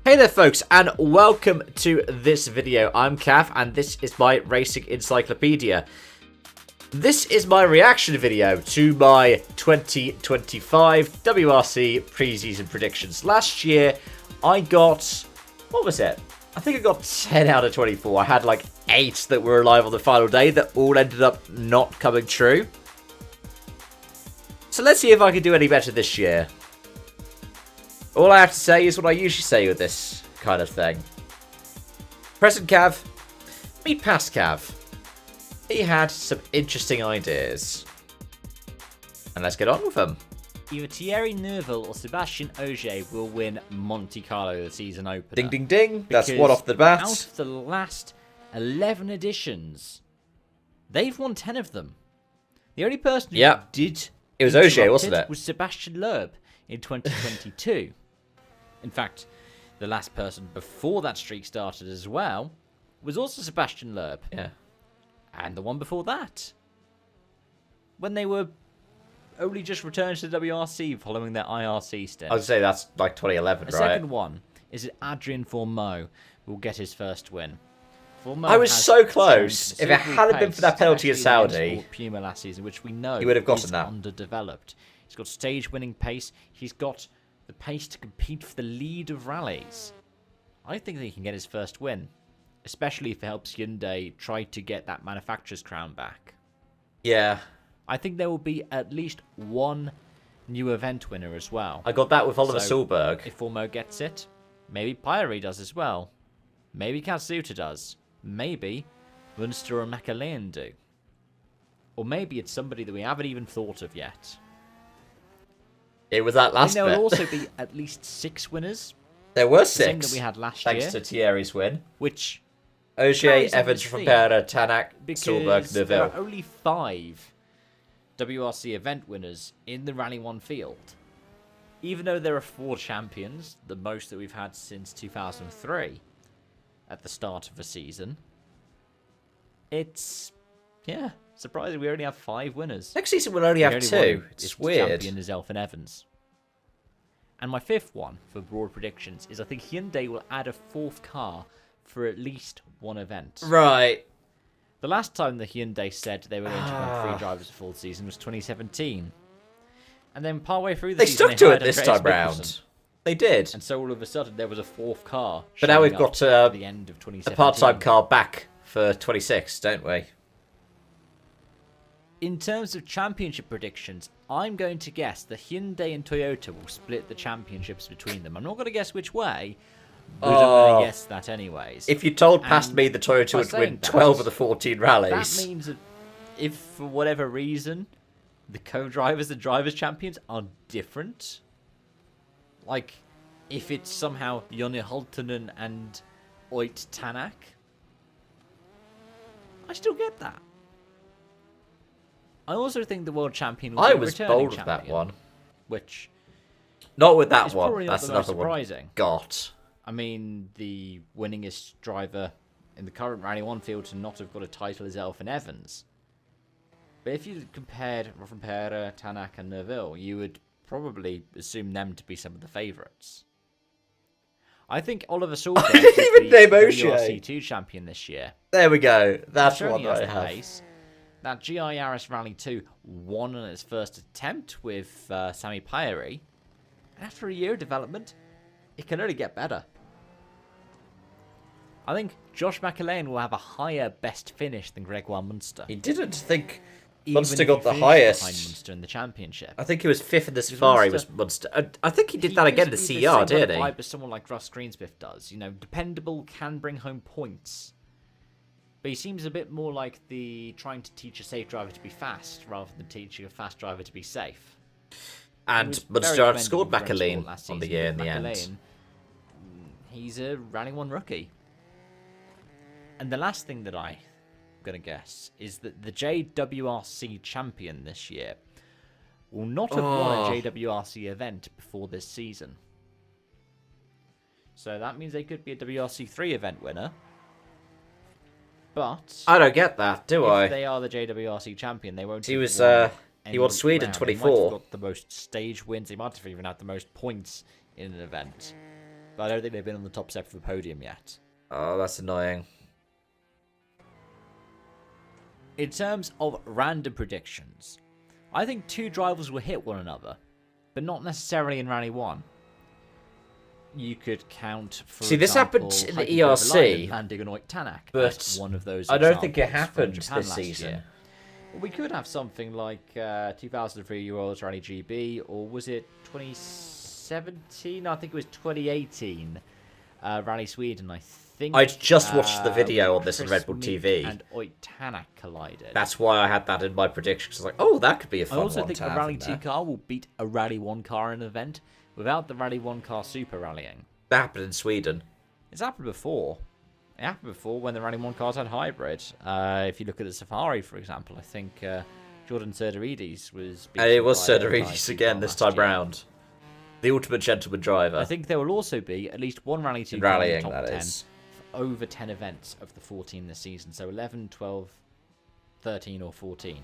Hey there folks, and welcome to this video. I'm Cav, and this is my Racing Encyclopedia. This is my reaction video to my 2025 WRC pre-season predictions. Last year, I got, what was it? I think I got 10 out of 24. I had like 8 that were alive on the final day that all ended up not coming true. So let's see if I can do any better this year. All I have to say is what I usually say with this kind of thing. Present Cav, meet past Cav. He had some interesting ideas. And let's get on with them. Either Thierry Neuville or Sébastien Ogier will win Monte Carlo the season opener. Ding ding ding, that's one off the bat. Out of the last 11 editions, they've won 10 of them. The only person who did it was Ogier, wasn't it? Was Sébastien Loeb in 2022. In fact, the last person before that streak started as well was also Sébastien Loeb. Yeah. And the one before that, when they were only just returned to the WRC following their IRC stint. I would say that's like 2011, right? The second one is that Adrien Fourmeau will get his first win. Fourmeau I was so close. If it hadn't been for that penalty in Saudi, Puma last season, which we know he would have gotten that. Underdeveloped. He's got stage-winning pace. He's got the pace to compete for the lead of rallies. I think that he can get his first win, especially if it helps Hyundai try to get that manufacturer's crown back. Yeah. I think there will be at least one new event winner as well. I got that with Oliver Solberg. If Fourmeau gets it, maybe Pyrie does as well. Maybe Katsuta does. Maybe Munster or McAleen do. Or maybe it's somebody that we haven't even thought of yet. It was that last bit. There will also be at least 6 winners. There were 6. The same that we had last year. Thanks to Thierry's win. Which Ogier, Evans, Rompera, Tanak, Solberg, Neuville. There are only 5 WRC event winners in the Rally 1 field. Even though there are 4 champions, the most that we've had since 2003 at the start of a season, it's, surprising we only have 5 winners. Next season we'll only have 2. It's weird. The champion is Elfyn Evans. And my 5th one for broad predictions is I think Hyundai will add a 4th car for at least one event. Right. The last time the Hyundai said they were going to run 3 drivers a full season was 2017. And then partway through the season, they stuck to it this time round. They did. And so all of a sudden there was a 4th car. But now we've got the end of 2017. a part-time car back for 26, don't we? In terms of championship predictions, I'm going to guess the Hyundai and Toyota will split the championships between them. I'm not going to guess which way, but I'm going to guess that anyways. If you told past me the Toyota would win 12 of the 14 rallies... That means that if, for whatever reason, the co-drivers and drivers' champions are different, like if it's somehow Jonny Hulttunen and Oit Tanak, I still get that. I also think the world champion will be a returning bold with champion, that one. Which... Not with that one. That's not the another most surprising. One. Got. I mean, the winningest driver in the current Rally 1 field to not have got a title is Elfyn Evans. But if you compared Rompera, Tanak and Neuville, you would probably assume them to be some of the favourites. I think Oliver Solberg is the WRC2 champion this year. There we go. That's what I have. Pace. That GI Yaris Rally 2 won on its first attempt with Sami Pyrie. And after a year of development, it can only get better. I think Josh McAleen will have a higher best finish than Gregoire Munster. He didn't think Munster got the highest. Behind Munster in the championship. I think he was 5th in the Safari. Was Munster? I think he did that again in the CR, didn't he? But someone like Russ Greensmith does. You know, dependable, can bring home points. But he seems a bit more like the trying to teach a safe driver to be fast rather than teaching a fast driver to be safe. And Munster scored McAleen on the year in the end. He's a Rally 1 rookie. And the last thing that I'm going to guess is that the JWRC champion this year will not have won a JWRC event before this season. So that means they could be a WRC 3 event winner. But I don't get that, do I? If they are the JWRC champion, they won't. He was he won Sweden 24. He might have got the most stage wins. He might have even had the most points in an event. but I don't think they've been on the top step of the podium yet. Oh, that's annoying. In terms of random predictions, I think 2 drivers will hit one another, but not necessarily in Rally 1. You could count, for this happened in the ERC, landing on Tanak, but one of those I don't think it examples happened from Japan this last season. year. Well, we could have something like 2003 World's Rally GB, or was it 2017? No, I think it was 2018 Rally Sweden, I think. I just watched the video on this on Chris Red Bull Meek TV. and Tanak collided. That's why I had that in my predictions. I was like, oh, that could be a fun I one also think to a have Rally in 2 there. car will beat a Rally 1 car in an event without the Rally 1 car super rallying. That happened in Sweden. It's happened before. It happened before when the Rally 1 cars had hybrid. If you look at the Safari, for example, I think Jordan Serdaridis was... And it was beaten by a Serdaridis Rally again car this last time year. round. The ultimate gentleman driver. I think there will also be at least one Rally 2 in car in rallying, the top that 10 is. for over 10 events of the 14 this season. So 11, 12, 13 or 14.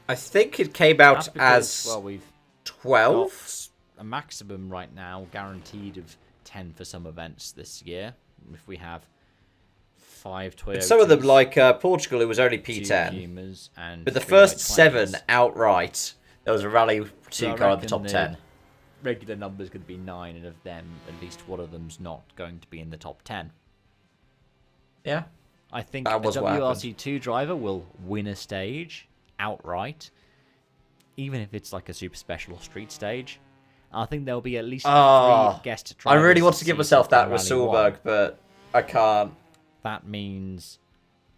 I think it came out That's because, as well, we've 12. got a maximum right now guaranteed of 10 for some events this year. If we have 5 Toyotas, Some of them, like Portugal, it was only 2 P10. Pumas, and But the 3 first White 7 20s. outright, there was a Rally 2 So I car in the reckon top the 10. Regular numbers could be 9, and of them, at least one of them's not going to be in the top 10. Yeah. I think That a was what WRC2 driver will win a stage outright, even if it's like a super special or street stage. I think there'll be at least 3 guest I drivers. really want to give this myself season that in with Rally 1. Solberg, but I can't. That means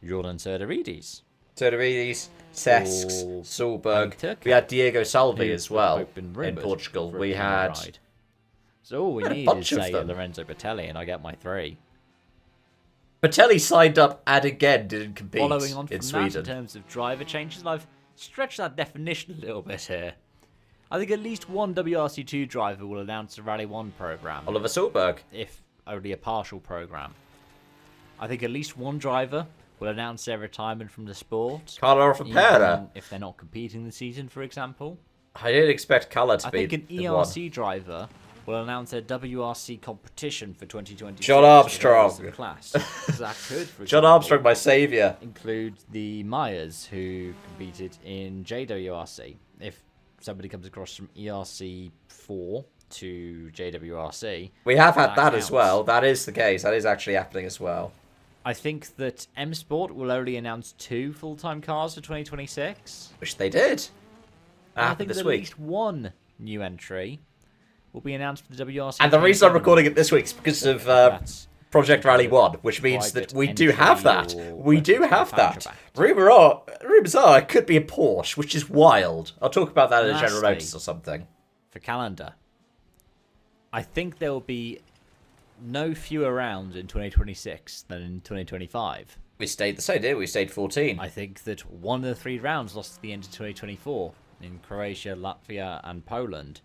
Jordan Serdaridis. Serdaridis, Cesks, Or Solberg. Turco, We had Diego Salvi who's as well both been in rumoured Portugal. for a We Puma had... ride. So all we had a need bunch is of say them. Lorenzo Bertelli, and I get my 3. Patelli signed up and again didn't compete Following on from in that, Sweden. in terms of driver changes, and I've stretched that definition a little bit here. I think at least one WRC2 driver will announce a Rally 1 program, Oliver Solberg. if only a partial program. I think at least one driver will announce their retirement from the sport, Carlo Raffaella. even if they're not competing this season, for example. I didn't expect Carlo to I be think an the one. ERC driver will announce their WRC competition for 2020. John Armstrong. Class. Zach Hood, for John example, Armstrong, my saviour. include the Myers, who competed in JWRC. If somebody comes across from ERC 4 to JWRC, We have had that as counts. well. That is the case. That is actually happening as well. I think that M Sport will only announce 2 full-time cars for 2026. Which they did. And I Happened think this that week. at least one new entry will be announced for the WRC. And the reason I'm 27. recording it this week is because of That's Project Rally 1, which means that private we do have that. entry or We do have that. manufacturer-backed. Rumours are it could be a Porsche, which is wild. I'll talk about that in a General Lastly, Motors or something. for calendar, I think there will be no fewer rounds in 2026 than in 2025. We stayed the same, didn't we? We stayed 14. I think that one of the 3 rounds lost at the end of 2024 in Croatia, Latvia, and Poland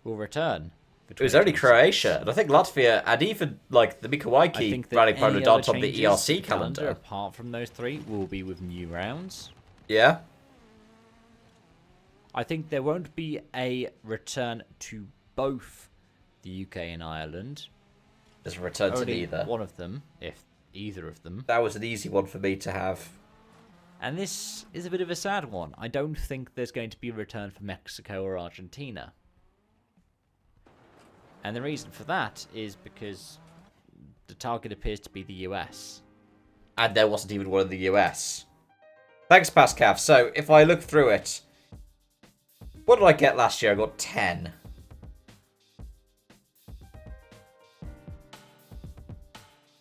will return. For It was only 2026. Croatia, and I think Latvia, and even like the I Mikowaiki think that Rally any Poland other aren't on the changes ERC to calendar calendar. apart from those 3 will be with new rounds. Yeah? I think there won't be a return to both the UK and Ireland. There's a return to Only neither. one of them, if either of them. That was an easy one for me to have. And this is a bit of a sad one. I don't think there's going to be a return for Mexico or Argentina. And the reason for that is because the target appears to be the US. And there wasn't even one in the US. Thanks, Pascal. So, if I look through it, what did I get last year? I got 10.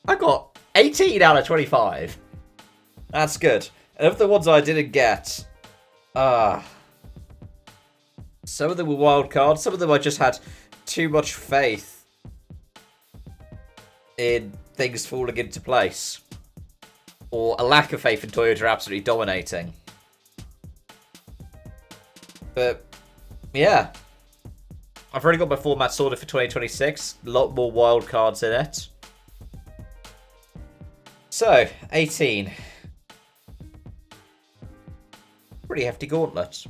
I got 18 out of 25. That's good. And of the ones I didn't get, some of them were wild cards. Some of them I just had too much faith in things falling into place. Or a lack of faith in Toyota absolutely dominating. But, yeah. I've already got my format sorted for 2026. A lot more wild cards in it. So, 18. Pretty hefty gauntlet.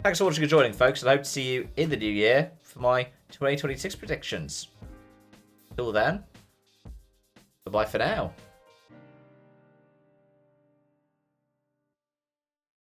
Thanks for watching and joining, folks, and I hope to see you in the new year for my 2026 predictions. Till then, bye-bye for now.